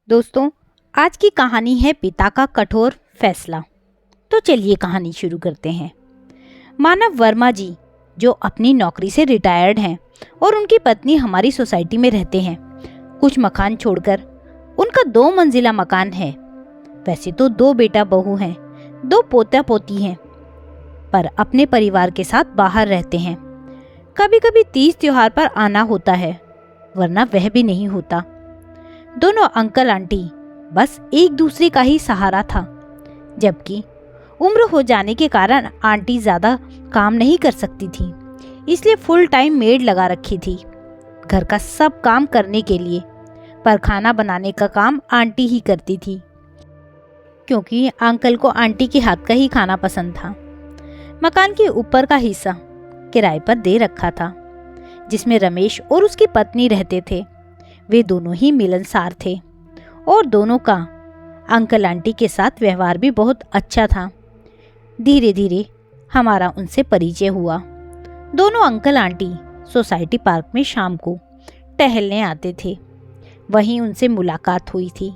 दोस्तों, आज की कहानी है पिता का कठोर फैसला। तो चलिए कहानी शुरू करते हैं। मानव वर्मा जी जो अपनी नौकरी से रिटायर्ड हैं और उनकी पत्नी हमारी सोसाइटी में रहते हैं। कुछ मकान छोड़कर उनका 2 मंजिला मकान है। वैसे तो 2 बेटा बहू हैं, 2 पोता पोती हैं, पर अपने परिवार के साथ बाहर रहते हैं। कभी कभी तीज त्योहार पर आना होता है, वरना वह भी नहीं होता। दोनों अंकल आंटी बस एक दूसरे का ही सहारा था, जबकि उम्र हो जाने के कारण आंटी ज़्यादा काम नहीं कर सकती थी, इसलिए फुल टाइम मेड लगा रखी थी घर का सब काम करने के लिए। पर खाना बनाने का काम आंटी ही करती थी, क्योंकि अंकल को आंटी के हाथ का ही खाना पसंद था। मकान के ऊपर का हिस्सा किराए पर दे रखा था, जिसमें रमेश और उसकी पत्नी रहते थे। वे दोनों ही मिलनसार थे और दोनों का अंकल आंटी के साथ व्यवहार भी बहुत अच्छा था। धीरे धीरे हमारा उनसे परिचय हुआ। दोनों अंकल आंटी सोसाइटी पार्क में शाम को टहलने आते थे, वहीं उनसे मुलाकात हुई थी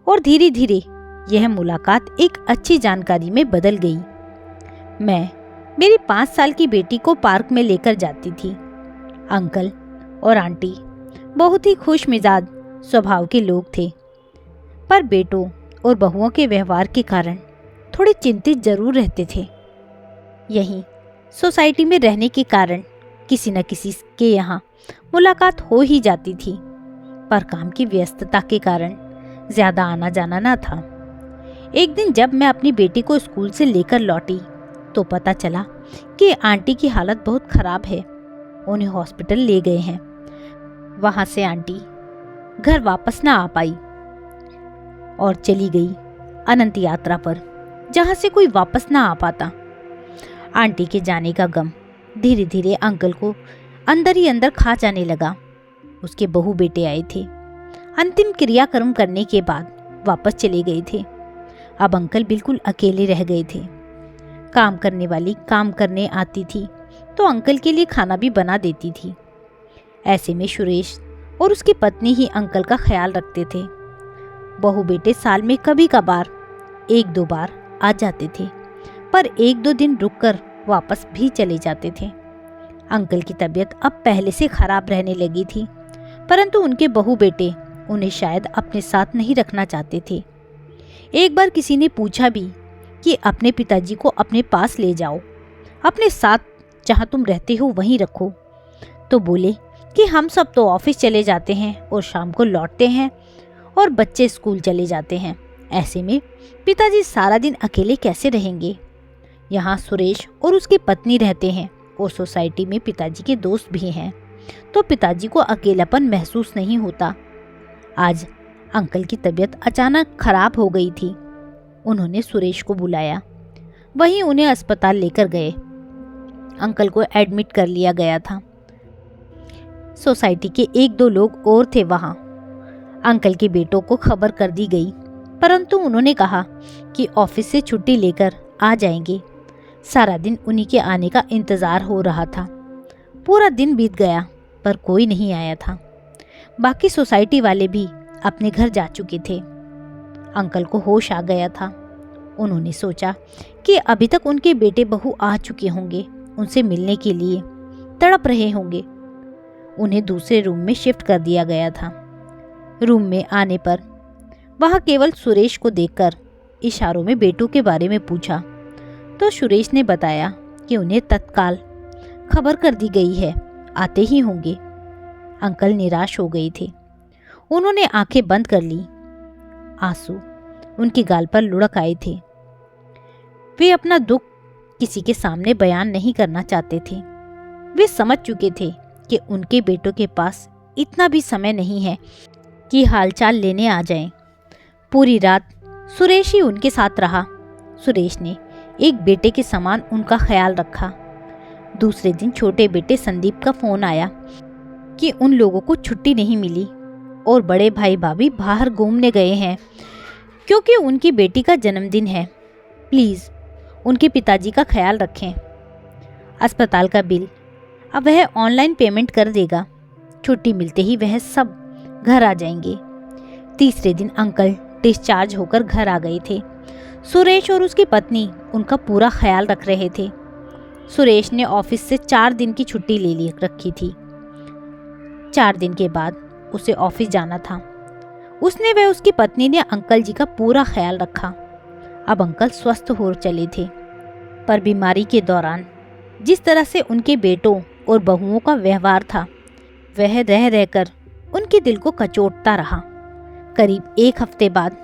और धीरे धीरे यह मुलाकात एक अच्छी जानकारी में बदल गई। मैं मेरी 5 साल की बेटी को पार्क में लेकर जाती थी। अंकल और आंटी बहुत ही खुश मिजाज स्वभाव के लोग थे, पर बेटों और बहुओं के व्यवहार के कारण थोड़े चिंतित जरूर रहते थे। यहीं सोसाइटी में रहने के कारण किसी न किसी के यहाँ मुलाकात हो ही जाती थी, पर काम की व्यस्तता के कारण ज्यादा आना जाना न था। एक दिन जब मैं अपनी बेटी को स्कूल से लेकर लौटी तो पता चला कि आंटी की हालत बहुत खराब है। उन्हें हॉस्पिटल ले गए हैं। वहां से आंटी घर वापस ना आ पाई और चली गई अनंत यात्रा पर, जहां से कोई वापस ना आ पाता। आंटी के जाने का गम धीरे धीरे अंकल को अंदर ही अंदर खा जाने लगा। उसके बहू बेटे आए थे, अंतिम क्रियाक्रम करने के बाद वापस चले गए थे। अब अंकल बिल्कुल अकेले रह गए थे। काम करने वाली काम करने आती थी तो अंकल के लिए खाना भी बना देती थी। ऐसे में सुरेश और उसकी पत्नी ही अंकल का ख्याल रखते थे। बहू बेटे साल में कभी कभार 1-2 बार आ जाते थे, पर 1-2 दिन रुककर वापस भी चले जाते थे। अंकल की तबीयत अब पहले से खराब रहने लगी थी, परंतु उनके बहू बेटे उन्हें शायद अपने साथ नहीं रखना चाहते थे। एक बार किसी ने पूछा भी कि अपने पिताजी को अपने पास ले जाओ, अपने साथ जहाँ तुम रहते हो वहीं रखो, तो बोले कि हम सब तो ऑफिस चले जाते हैं और शाम को लौटते हैं और बच्चे स्कूल चले जाते हैं। ऐसे में पिताजी सारा दिन अकेले कैसे रहेंगे। यहाँ सुरेश और उसकी पत्नी रहते हैं और सोसाइटी में पिताजी के दोस्त भी हैं, तो पिताजी को अकेलापन महसूस नहीं होता। आज अंकल की तबीयत अचानक खराब हो गई थी। उन्होंने सुरेश को बुलाया, वहीं उन्हें अस्पताल लेकर गए। अंकल को एडमिट कर लिया गया था। सोसाइटी के 1-2 लोग और थे वहां। अंकल के बेटों को खबर कर दी गई, परंतु उन्होंने कहा कि ऑफिस से छुट्टी लेकर आ जाएंगे। सारा दिन उन्हीं के आने का इंतजार हो रहा था। पूरा दिन बीत गया पर कोई नहीं आया था। बाकी सोसाइटी वाले भी अपने घर जा चुके थे। अंकल को होश आ गया था। उन्होंने सोचा कि अभी तक उनके बेटे बहू आ चुके होंगे, उनसे मिलने के लिए तड़प रहे होंगे। उन्हें दूसरे रूम में शिफ्ट कर दिया गया था। रूम में आने पर वहां केवल सुरेश को देखकर इशारों में बेटों के बारे में पूछा, तो सुरेश ने बताया कि उन्हें तत्काल खबर कर दी गई है, आते ही होंगे। अंकल निराश हो गए थे। उन्होंने आंखें बंद कर ली। आंसू उनके गाल पर लुढ़क आए थे। वे अपना दुख किसी के सामने बयान नहीं करना चाहते थे। वे समझ चुके थे कि उनके बेटों के पास इतना भी समय नहीं है कि हालचाल लेने आ जाएं। पूरी रात सुरेश ही उनके साथ रहा। सुरेश ने एक बेटे के समान उनका ख्याल रखा। दूसरे दिन छोटे बेटे संदीप का फोन आया कि उन लोगों को छुट्टी नहीं मिली और बड़े भाई भाभी बाहर घूमने गए हैं क्योंकि उनकी बेटी का जन्मदिन है। प्लीज़ उनके पिताजी का ख्याल रखें। अस्पताल का बिल अब वह ऑनलाइन पेमेंट कर देगा। छुट्टी मिलते ही वह सब घर आ जाएंगे। तीसरे दिन अंकल डिस्चार्ज होकर घर आ गए थे। सुरेश और उसकी पत्नी उनका पूरा ख्याल रख रहे थे। सुरेश ने ऑफिस से 4 दिन की छुट्टी ले रखी थी। 4 दिन के बाद उसे ऑफिस जाना था। उसने व उसकी पत्नी ने अंकल जी का पूरा ख्याल रखा। अब अंकल स्वस्थ हो चले थे, पर बीमारी के दौरान जिस तरह से उनके बेटों और बहुओं का व्यवहार था, वह रह रहकर उनके दिल को कचोटता रहा। करीब 1 हफ्ते बाद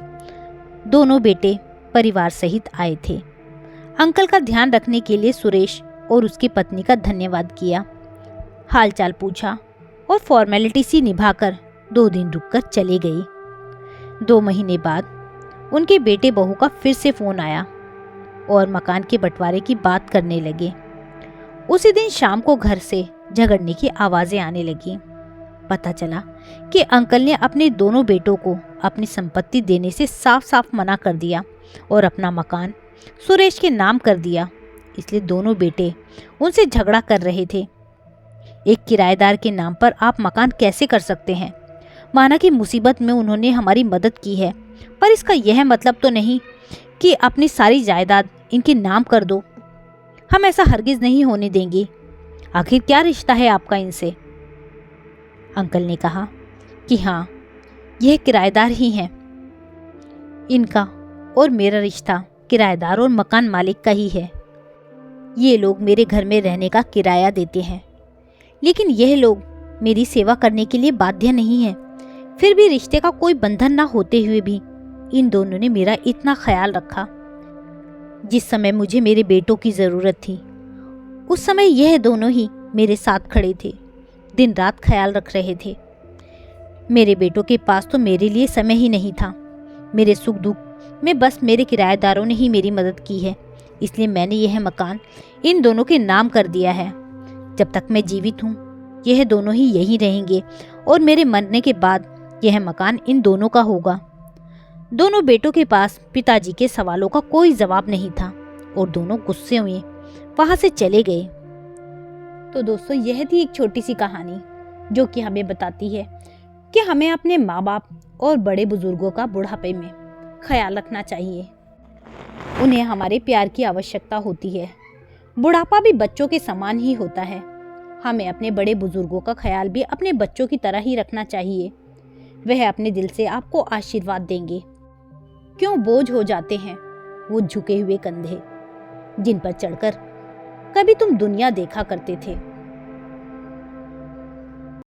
दोनों बेटे परिवार सहित आए थे। अंकल का ध्यान रखने के लिए सुरेश और उसकी पत्नी का धन्यवाद किया, हालचाल पूछा और फॉर्मेलिटी सी निभाकर 2 दिन रुककर चले गए। 2 महीने बाद उनके बेटे बहू का फिर से फोन आया और मकान के बंटवारे की बात करने लगे। उसी दिन शाम को घर से झगड़ने की आवाजें आने लगी। पता चला कि अंकल ने अपने दोनों बेटों को अपनी संपत्ति देने से साफ साफ मना कर दिया और अपना मकान सुरेश के नाम कर दिया। इसलिए दोनों बेटे उनसे झगड़ा कर रहे थे। एक किराएदार के नाम पर आप मकान कैसे कर सकते हैं? माना कि मुसीबत में उन्होंने हमारी मदद की है, पर इसका यह मतलब तो नहीं कि अपनी सारी जायदाद इनके नाम कर दो। हम ऐसा हरगिज नहीं होने देंगे। आखिर क्या रिश्ता है आपका इनसे? अंकल ने कहा कि हाँ, यह किराएदार ही हैं। इनका और मेरा रिश्ता किराएदार और मकान मालिक का ही है। ये लोग मेरे घर में रहने का किराया देते हैं, लेकिन यह लोग मेरी सेवा करने के लिए बाध्य नहीं हैं। फिर भी रिश्ते का कोई बंधन ना होते हुए भी इन दोनों ने मेरा इतना ख्याल रखा। जिस समय मुझे मेरे बेटों की ज़रूरत थी, उस समय यह दोनों ही मेरे साथ खड़े थे, दिन रात ख्याल रख रहे थे। मेरे बेटों के पास तो मेरे लिए समय ही नहीं था। मेरे सुख दुख में बस मेरे किराएदारों ने ही मेरी मदद की है। इसलिए मैंने यह मकान इन दोनों के नाम कर दिया है। जब तक मैं जीवित हूँ, यह दोनों ही यहीं रहेंगे और मेरे मरने के बाद यह मकान इन दोनों का होगा। दोनों बेटों के पास पिताजी के सवालों का कोई जवाब नहीं था और दोनों गुस्से में वहां से चले गए। तो दोस्तों, यह थी एक छोटी सी कहानी जो कि हमें बताती है कि हमें अपने माँ बाप और बड़े बुजुर्गों का बुढ़ापे में ख्याल रखना चाहिए। उन्हें हमारे प्यार की आवश्यकता होती है। बुढ़ापा भी बच्चों के समान ही होता है। हमें अपने बड़े बुजुर्गों का ख्याल भी अपने बच्चों की तरह ही रखना चाहिए। वह अपने दिल से आपको आशीर्वाद देंगे। क्यों बोझ हो जाते हैं वो झुके हुए कंधे जिन पर चढ़कर कभी तुम दुनिया देखा करते थे।